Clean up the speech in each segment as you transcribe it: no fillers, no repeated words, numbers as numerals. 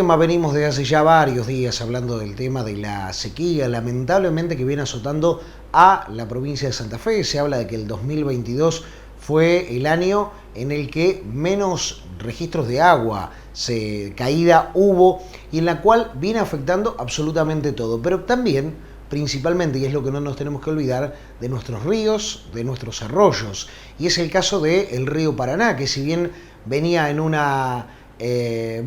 tema, venimos de hace ya varios días hablando del tema de la sequía, lamentablemente que viene azotando a la provincia de Santa Fe. Se habla de que el 2022 fue el año en el que menos registros de agua caída hubo y en la cual viene afectando absolutamente todo, pero también principalmente, y es lo que no nos tenemos que olvidar, de nuestros ríos, de nuestros arroyos, y es el caso del río Paraná, que si bien venía en una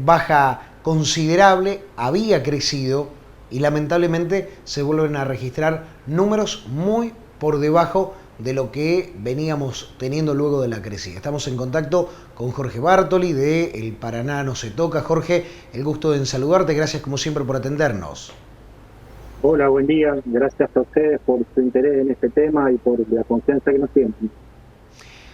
baja considerable, había crecido y lamentablemente se vuelven a registrar números muy por debajo de lo que veníamos teniendo luego de la crecida. Estamos en contacto con Jorge Bartoli de El Paraná No Se Toca. Jorge, el gusto en saludarte, gracias como siempre por atendernos. Hola, buen día. Gracias a ustedes por su interés en este tema y por la confianza que nos tienen.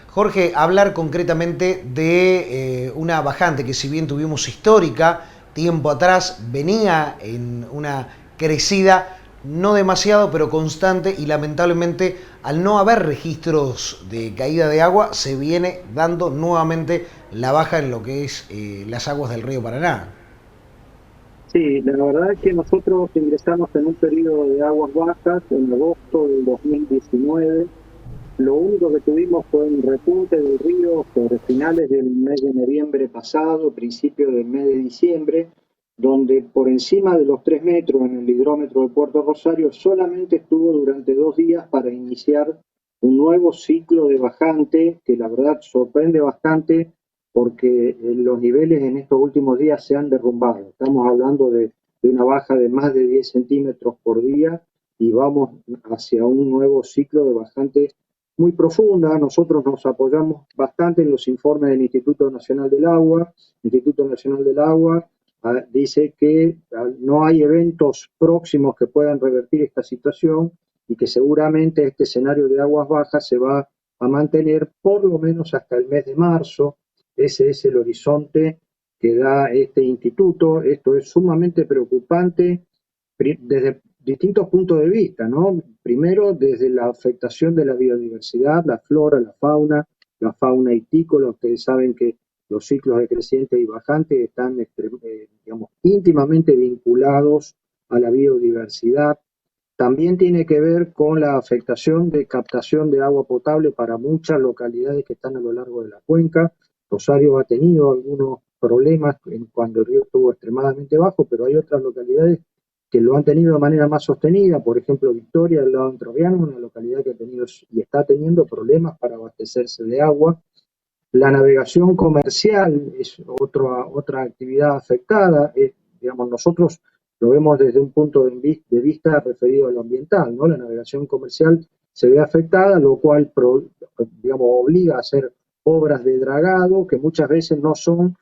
Jorge, hablar concretamente de una bajante que si bien tuvimos histórica, tiempo atrás venía en una crecida no demasiado pero constante y lamentablemente al no haber registros de caída de agua se viene dando nuevamente la baja en lo que es las aguas del río Paraná. Sí, la verdad es que nosotros ingresamos en un periodo de aguas bajas en agosto del 2019. Lo único que tuvimos fue un repunte del río sobre finales del mes de noviembre pasado, principio del mes de diciembre, donde por encima de los 3 metros en el hidrómetro de Puerto Rosario solamente estuvo durante 2 días para iniciar un nuevo ciclo de bajante que la verdad sorprende bastante porque los niveles en estos últimos días se han derrumbado. Estamos hablando de una baja de más de 10 centímetros por día y vamos hacia un nuevo ciclo de bajante muy profunda. Nosotros nos apoyamos bastante en los informes del Instituto Nacional del Agua. El Instituto Nacional del Agua dice que no hay eventos próximos que puedan revertir esta situación y que seguramente este escenario de aguas bajas se va a mantener por lo menos hasta el mes de marzo. Ese es el horizonte que da este instituto. Esto es sumamente preocupante desde distintos puntos de vista, ¿no? Primero, desde la afectación de la biodiversidad, la flora, la fauna itícola. Ustedes saben que los ciclos de creciente y bajante están, digamos, íntimamente vinculados a la biodiversidad. También tiene que ver con la afectación de captación de agua potable para muchas localidades que están a lo largo de la cuenca. Rosario ha tenido algunos problemas cuando el río estuvo extremadamente bajo, pero hay otras localidades que lo han tenido de manera más sostenida. Por ejemplo, Victoria, del lado entrerriano, una localidad que ha tenido y está teniendo problemas para abastecerse de agua. La navegación comercial es otra actividad afectada. Digamos, nosotros lo vemos desde un punto de vista referido a lo ambiental, ¿no? La navegación comercial se ve afectada, lo cual digamos, obliga a hacer obras de dragado que muchas veces no son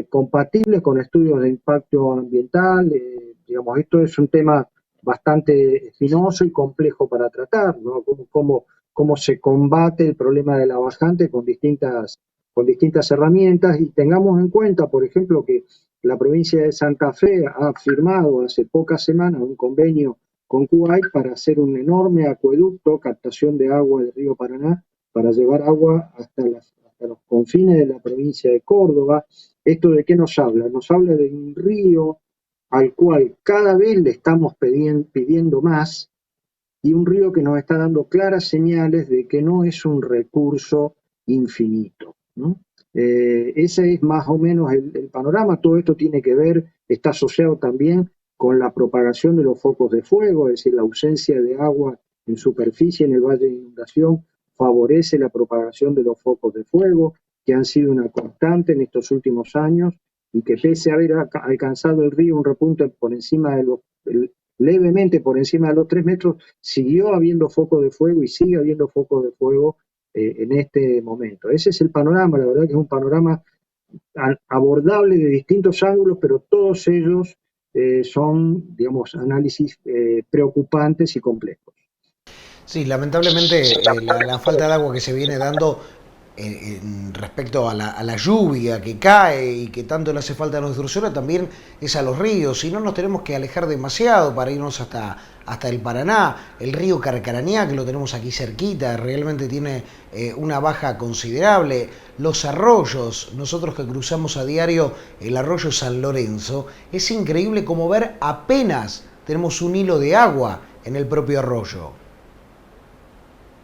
compatibles con estudios de impacto ambiental. Digamos, esto es un tema bastante espinoso y complejo para tratar, ¿no? Cómo se combate el problema de la bajante con distintas herramientas. Y tengamos en cuenta, por ejemplo, que la provincia de Santa Fe ha firmado hace pocas semanas un convenio con Kuwait para hacer un enorme acueducto, captación de agua del río Paraná, para llevar agua hasta los confines de la provincia de Córdoba. ¿Esto de qué nos habla? Nos habla de un río al cual cada vez le estamos pidiendo más, y un río que nos está dando claras señales de que no es un recurso infinito, ¿no? Ese es más o menos el panorama. Todo esto tiene que ver, está asociado también con la propagación de los focos de fuego, es decir, la ausencia de agua en superficie en el valle de inundación favorece la propagación de los focos de fuego, que han sido una constante en estos últimos años y que pese a haber alcanzado el río un repunte por encima de levemente por encima de los 3 metros, siguió habiendo focos de fuego y sigue habiendo focos de fuego en este momento. Ese es el panorama. La verdad que es un panorama abordable de distintos ángulos, pero todos ellos son, digamos, análisis preocupantes y complejos. Sí, lamentablemente la falta de agua que se viene dando respecto a la lluvia que cae y que tanto le hace falta a nuestra zona, también es a los ríos. Si no, nos tenemos que alejar demasiado para irnos hasta el Paraná. El río Carcarañá, que lo tenemos aquí cerquita, realmente tiene una baja considerable. Los arroyos, nosotros que cruzamos a diario el arroyo San Lorenzo, es increíble como ver apenas tenemos un hilo de agua en el propio arroyo.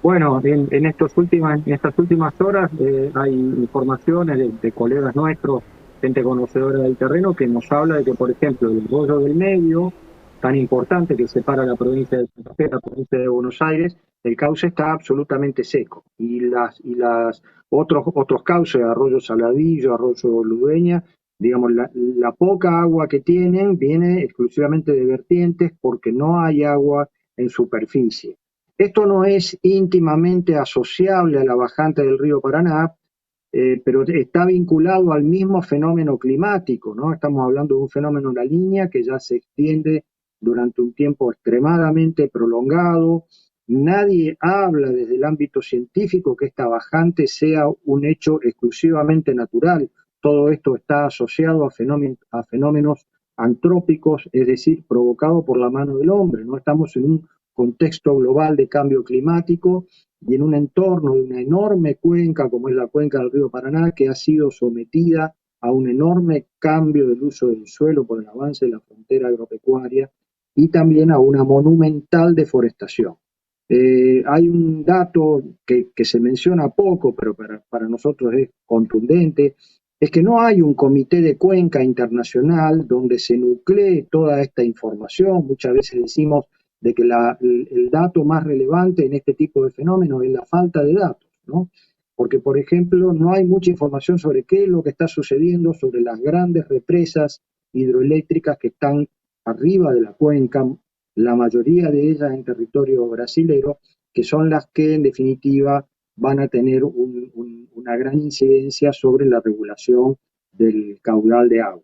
Bueno, en estas últimas horas hay informaciones de colegas nuestros, gente conocedora del terreno, que nos habla de que, por ejemplo, el arroyo del Medio, tan importante que separa la provincia de Santa Fe, la provincia de Buenos Aires, el cauce está absolutamente seco. Y las otros cauces, arroyo Saladillo, arroyo Ludueña, digamos, la poca agua que tienen viene exclusivamente de vertientes porque no hay agua en superficie. Esto no es íntimamente asociable a la bajante del río Paraná, pero está vinculado al mismo fenómeno climático, ¿no? Estamos hablando de un fenómeno La Niña que ya se extiende durante un tiempo extremadamente prolongado. Nadie habla desde el ámbito científico que esta bajante sea un hecho exclusivamente natural. Todo esto está asociado a fenómenos antrópicos, es decir, provocado por la mano del hombre. No estamos en un contexto global de cambio climático y en un entorno de una enorme cuenca como es la cuenca del río Paraná, que ha sido sometida a un enorme cambio del uso del suelo por el avance de la frontera agropecuaria y también a una monumental deforestación. Hay un dato que se menciona poco, pero para nosotros es contundente, es que no hay un comité de cuenca internacional donde se nuclee toda esta información. Muchas veces decimos de que el dato más relevante en este tipo de fenómenos es la falta de datos, ¿no? Porque, por ejemplo, no hay mucha información sobre qué es lo que está sucediendo sobre las grandes represas hidroeléctricas que están arriba de la cuenca, la mayoría de ellas en territorio brasilero, que son las que en definitiva van a tener una gran incidencia sobre la regulación del caudal de agua.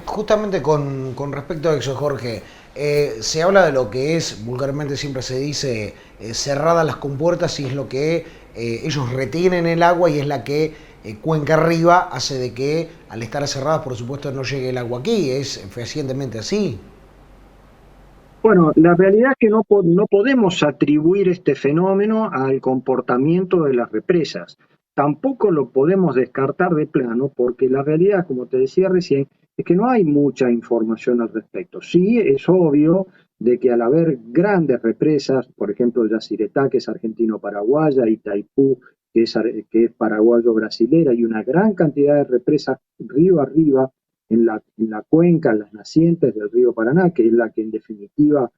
Justamente con respecto a eso, Jorge, se habla de lo que es, vulgarmente siempre se dice, cerradas las compuertas, y es lo que ellos retienen el agua y es la que cuenca arriba hace de que al estar cerradas, por supuesto, no llegue el agua aquí. ¿Es fehacientemente así? Bueno, la realidad es que no podemos atribuir este fenómeno al comportamiento de las represas. Tampoco lo podemos descartar de plano porque la realidad, como te decía recién, es que no hay mucha información al respecto. Sí, es obvio de que al haber grandes represas, por ejemplo, Yacyretá, que es argentino-paraguaya, Itaipú, que es paraguayo-brasilera, y una gran cantidad de represas río arriba, en la cuenca, en las nacientes del río Paraná, que es la que en definitiva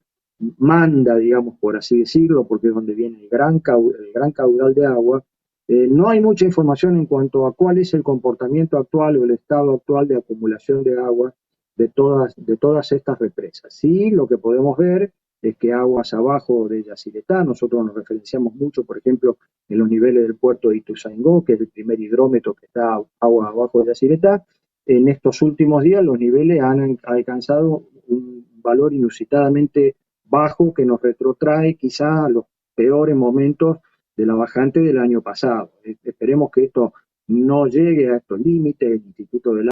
manda, digamos, por así decirlo, porque es donde viene el gran caudal de agua. No hay mucha información en cuanto a cuál es el comportamiento actual o el estado actual de acumulación de agua de todas estas represas. Sí, lo que podemos ver es que aguas abajo de Yacyretá, nosotros nos referenciamos mucho, por ejemplo, en los niveles del puerto de Ituzaingó, que es el primer hidrómetro que está aguas abajo de Yacyretá. En estos últimos días los niveles han alcanzado un valor inusitadamente bajo que nos retrotrae quizá a los peores momentos de la bajante del año pasado. Esperemos que esto no llegue a estos límites. El Instituto del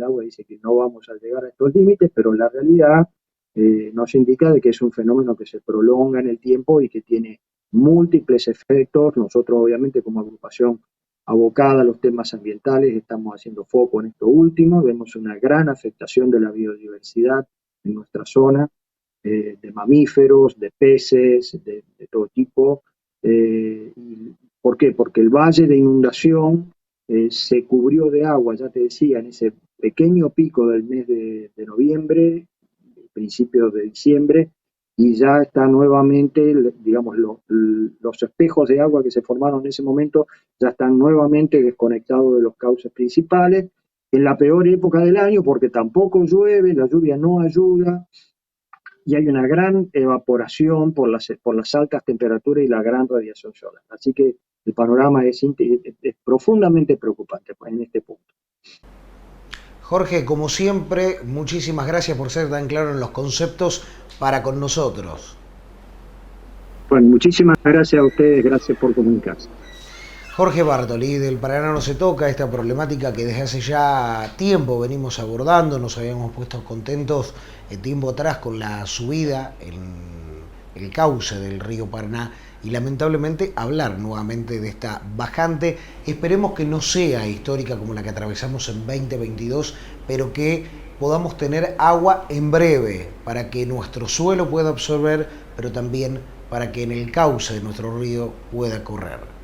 Agua dice que no vamos a llegar a estos límites, pero la realidad nos indica de que es un fenómeno que se prolonga en el tiempo y que tiene múltiples efectos. Nosotros, obviamente, como agrupación abocada a los temas ambientales, estamos haciendo foco en esto último. Vemos una gran afectación de la biodiversidad en nuestra zona, de mamíferos, de peces, de todo tipo. ¿Por qué? Porque el valle de inundación se cubrió de agua, ya te decía, en ese pequeño pico del mes de noviembre, principios de diciembre, y ya está nuevamente, digamos, los espejos de agua que se formaron en ese momento ya están nuevamente desconectados de los cauces principales, en la peor época del año, porque tampoco llueve, la lluvia no ayuda, y hay una gran evaporación por las altas temperaturas y la gran radiación solar. Así que el panorama es profundamente preocupante en este punto. Jorge, como siempre, muchísimas gracias por ser tan claro en los conceptos para con nosotros. Bueno, muchísimas gracias a ustedes, gracias por comunicarse. Jorge Bartoli, del Paraná no se toca, esta problemática que desde hace ya tiempo venimos abordando, nos habíamos puesto contentos tiempo atrás con la subida en el cauce del río Paraná y lamentablemente hablar nuevamente de esta bajante. Esperemos que no sea histórica como la que atravesamos en 2022, pero que podamos tener agua en breve para que nuestro suelo pueda absorber, pero también para que en el cauce de nuestro río pueda correr.